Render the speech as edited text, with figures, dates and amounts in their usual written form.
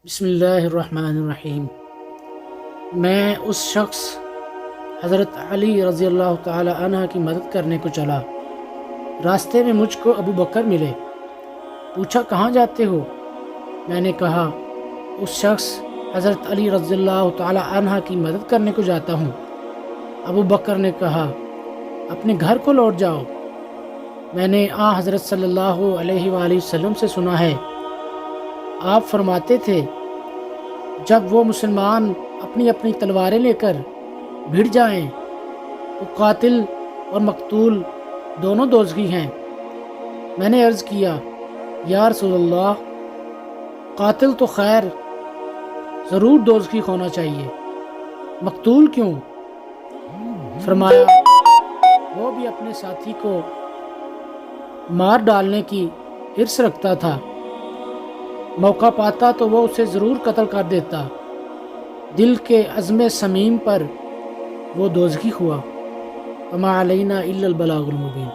بسم اللہ الرحمن الرحیم۔ میں اس شخص حضرت علی رضی اللہ تعالی عنہ کی مدد کرنے کو چلا۔ راستے میں مجھ کو ابو بکر ملے۔ پوچھا کہاں جاتے ہو؟ میں نے کہا اس شخص حضرت علی رضی اللہ تعالی عنہ کی مدد کرنے کو جاتا ہوں۔ ابو بکر نے کہا اپنے گھر کو لوٹ جاؤ۔ میں نے حضرت صلی اللہ علیہ وآلہ وسلم سے سنا ہے، آپ فرماتے تھے جب وہ مسلمان اپنی اپنی تلواریں لے کر بھیڑ جائیں تو قاتل اور مقتول دونوں دوزخی ہیں۔ میں نے عرض کیا یا رسول اللہ، قاتل تو خیر ضرور دوزخی ہونا چاہیے، مقتول کیوں؟ فرمایا وہ بھی اپنے ساتھی کو مار ڈالنے کی حرص رکھتا تھا، موقع پاتا تو وہ اسے ضرور قتل کر دیتا۔ دل کے عزم صمیم پر وہ دوزخی ہوا۔ وما علینا الا البلاغ المبین۔